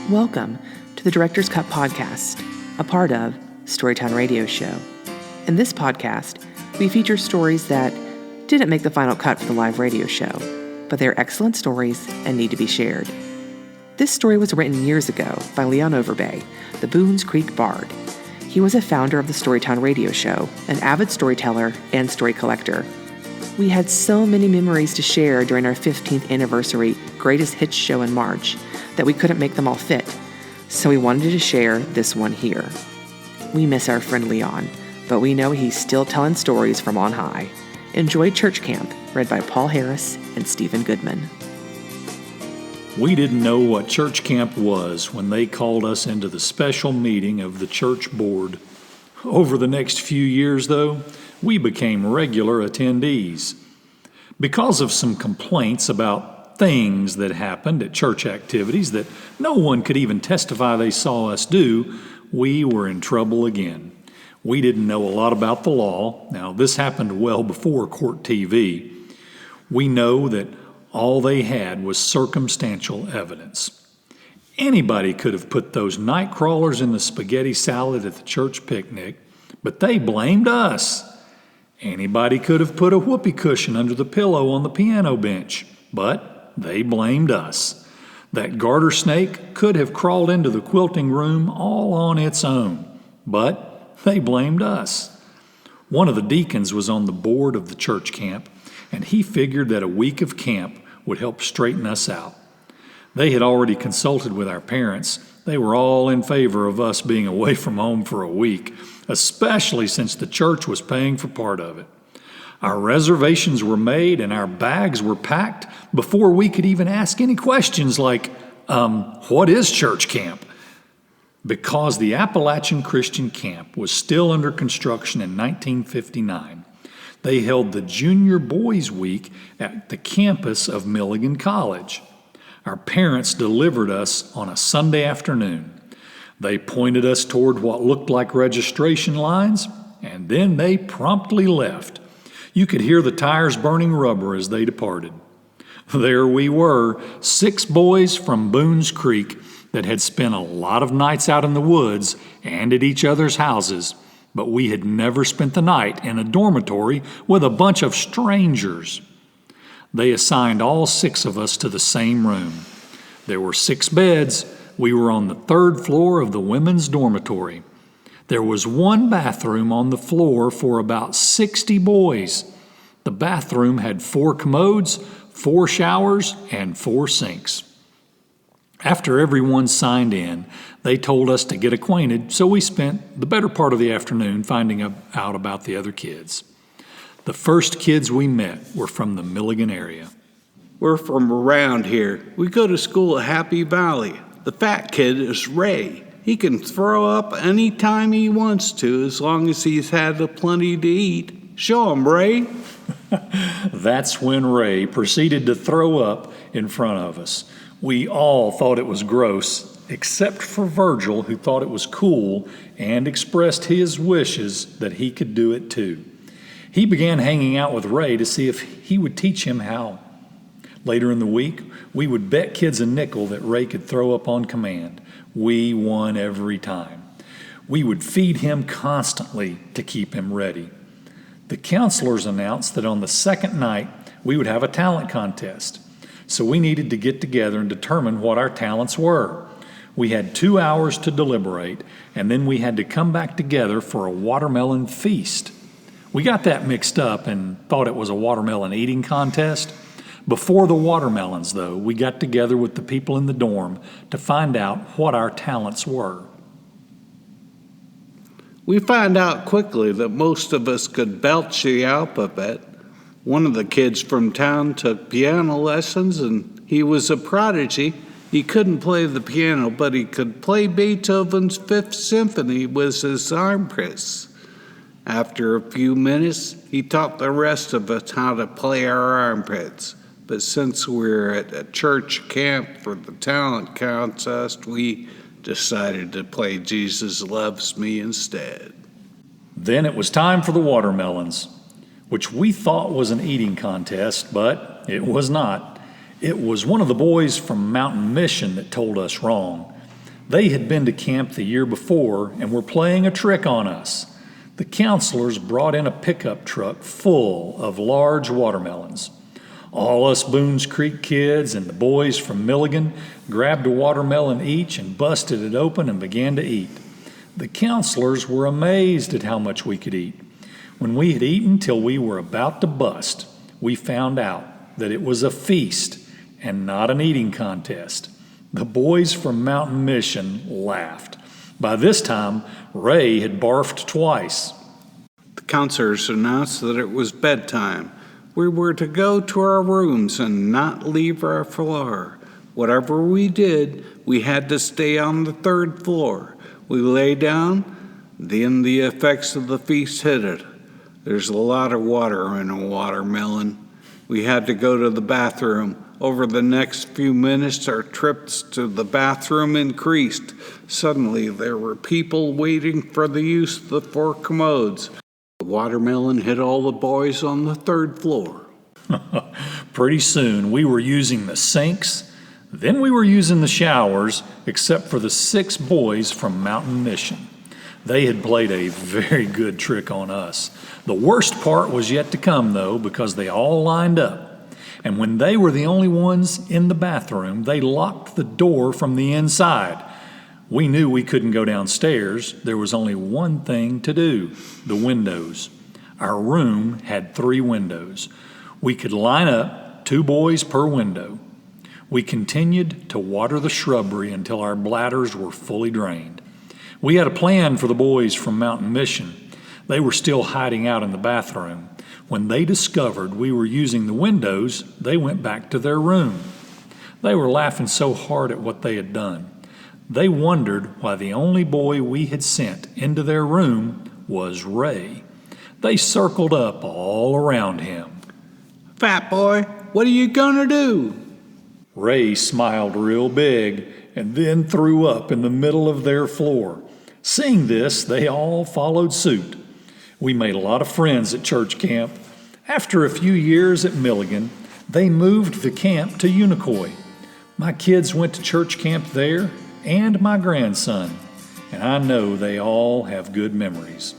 Welcome to the Director's Cut podcast, a part of Storytown Radio Show. In this podcast, we feature stories that didn't make the final cut for the live radio show, but they're excellent stories and need to be shared. This story was written years ago by Leon Overbay, the Boones Creek Bard. He was a founder of the Storytown Radio Show, an avid storyteller and story collector. We had so many memories to share during our 15th anniversary Greatest Hits show in March that we couldn't make them all fit, so we wanted to share this one here. We miss our friend Leon, but we know he's still telling stories from on high. Enjoy Church Camp, read by Paul Harris and Stephen Goodman. We didn't know what church camp was when they called us into the special meeting of the church board. Over the next few years, though, we became regular attendees. Because of some complaints about things that happened at church activities that no one could even testify they saw us do, we were in trouble again. We didn't know a lot about the law. Now, this happened well before court TV. We know that all they had was circumstantial evidence. Anybody could have put those night crawlers in the spaghetti salad at the church picnic, but they blamed us. Anybody could have put a whoopee cushion under the pillow on the piano bench, but they blamed us. That garter snake could have crawled into the quilting room all on its own, but they blamed us. One of the deacons was on the board of the church camp, and he figured that a week of camp would help straighten us out. They had already consulted with our parents. They were all in favor of us being away from home for a week, especially since the church was paying for part of it. Our reservations were made and our bags were packed before we could even ask any questions like, what is church camp? Because the Appalachian Christian Camp was still under construction in 1959, they held the Junior Boys Week at the campus of Milligan College. Our parents delivered us on a Sunday afternoon. They pointed us toward what looked like registration lines, and then they promptly left. You could hear the tires burning rubber as they departed. There we were, 6 boys from Boones Creek that had spent a lot of nights out in the woods and at each other's houses, but we had never spent the night in a dormitory with a bunch of strangers. They assigned all 6 of us to the same room. There were 6 beds. We were on the 3rd floor of the women's dormitory. There was 1 bathroom on the floor for about 60 boys. The bathroom had 4 commodes, 4 showers, and 4 sinks. After everyone signed in, they told us to get acquainted, so we spent the better part of the afternoon finding out about the other kids. The first kids we met were from the Milligan area. We're from around here. We go to school at Happy Valley. The fat kid is Ray. He can throw up any time he wants to as long as he's had plenty to eat. Show him, Ray. That's when Ray proceeded to throw up in front of us. We all thought it was gross, except for Virgil, who thought it was cool and expressed his wishes that he could do it too. He began hanging out with Ray to see if he would teach him how. Later in the week, we would bet kids a nickel that Ray could throw up on command. We won every time. We would feed him constantly to keep him ready. The counselors announced that on the second night, we would have a talent contest. So we needed to get together and determine what our talents were. We had 2 hours to deliberate, and then we had to come back together for a watermelon feast. We got that mixed up and thought it was a watermelon eating contest. Before the watermelons, though, we got together with the people in the dorm to find out what our talents were. We found out quickly that most of us could belch the alphabet. One of the kids from town took piano lessons, and he was a prodigy. He couldn't play the piano, but he could play Beethoven's Fifth Symphony with his armpits. After a few minutes, he taught the rest of us how to play our armpits. But since we're at a church camp for the talent contest, we decided to play Jesus Loves Me instead. Then it was time for the watermelons, which we thought was an eating contest, but it was not. It was one of the boys from Mountain Mission that told us wrong. They had been to camp the year before and were playing a trick on us. The counselors brought in a pickup truck full of large watermelons. All us Boones Creek kids and the boys from Milligan grabbed a watermelon each and busted it open and began to eat. The counselors were amazed at how much we could eat. When we had eaten till we were about to bust, we found out that it was a feast and not an eating contest. The boys from Mountain Mission laughed. By this time, Ray had barfed twice. The counselors announced that it was bedtime. We were to go to our rooms and not leave our floor. Whatever we did, we had to stay on the third floor. We lay down, then the effects of the feast hit it. There's a lot of water in a watermelon. We had to go to the bathroom. Over the next few minutes, our trips to the bathroom increased. Suddenly, there were people waiting for the use of the 4 commodes. The watermelon hit all the boys on the third floor. Pretty soon, we were using the sinks, then we were using the showers, except for the 6 boys from Mountain Mission. They had played a very good trick on us. The worst part was yet to come, though, because they all lined up. And when they were the only ones in the bathroom, they locked the door from the inside. We knew we couldn't go downstairs. There was only one thing to do: the windows. Our room had 3 windows. We could line up 2 boys per window. We continued to water the shrubbery until our bladders were fully drained. We had a plan for the boys from Mountain Mission. They were still hiding out in the bathroom. When they discovered we were using the windows, they went back to their room. They were laughing so hard at what they had done. They wondered why the only boy we had sent into their room was Ray. They circled up all around him. "Fat boy, what are you gonna do?" Ray smiled real big and then threw up in the middle of their floor. Seeing this, they all followed suit. We made a lot of friends at church camp. After a few years at Milligan, they moved the camp to Unicoi. My kids went to church camp there, and my grandson, and I know they all have good memories.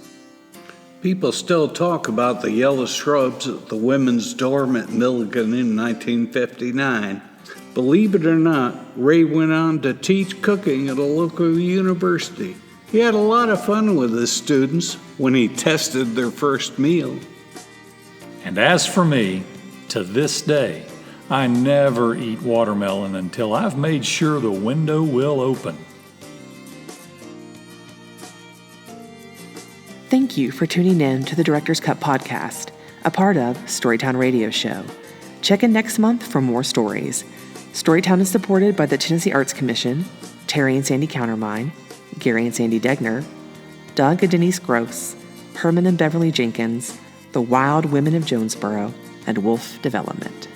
People still talk about the yellow shrubs at the women's dorm at Milligan in 1959. Believe it or not, Ray went on to teach cooking at a local university. He had a lot of fun with his students when he tested their first meal. And as for me, to this day, I never eat watermelon until I've made sure the window will open. Thank you for tuning in to the Director's Cut podcast, a part of Storytown Radio Show. Check in next month for more stories. Storytown is supported by the Tennessee Arts Commission, Terry and Sandy Countermine, Gary and Sandy Degner, Doug and Denise Gross, Herman and Beverly Jenkins, the Wild Women of Jonesboro, and Wolf Development.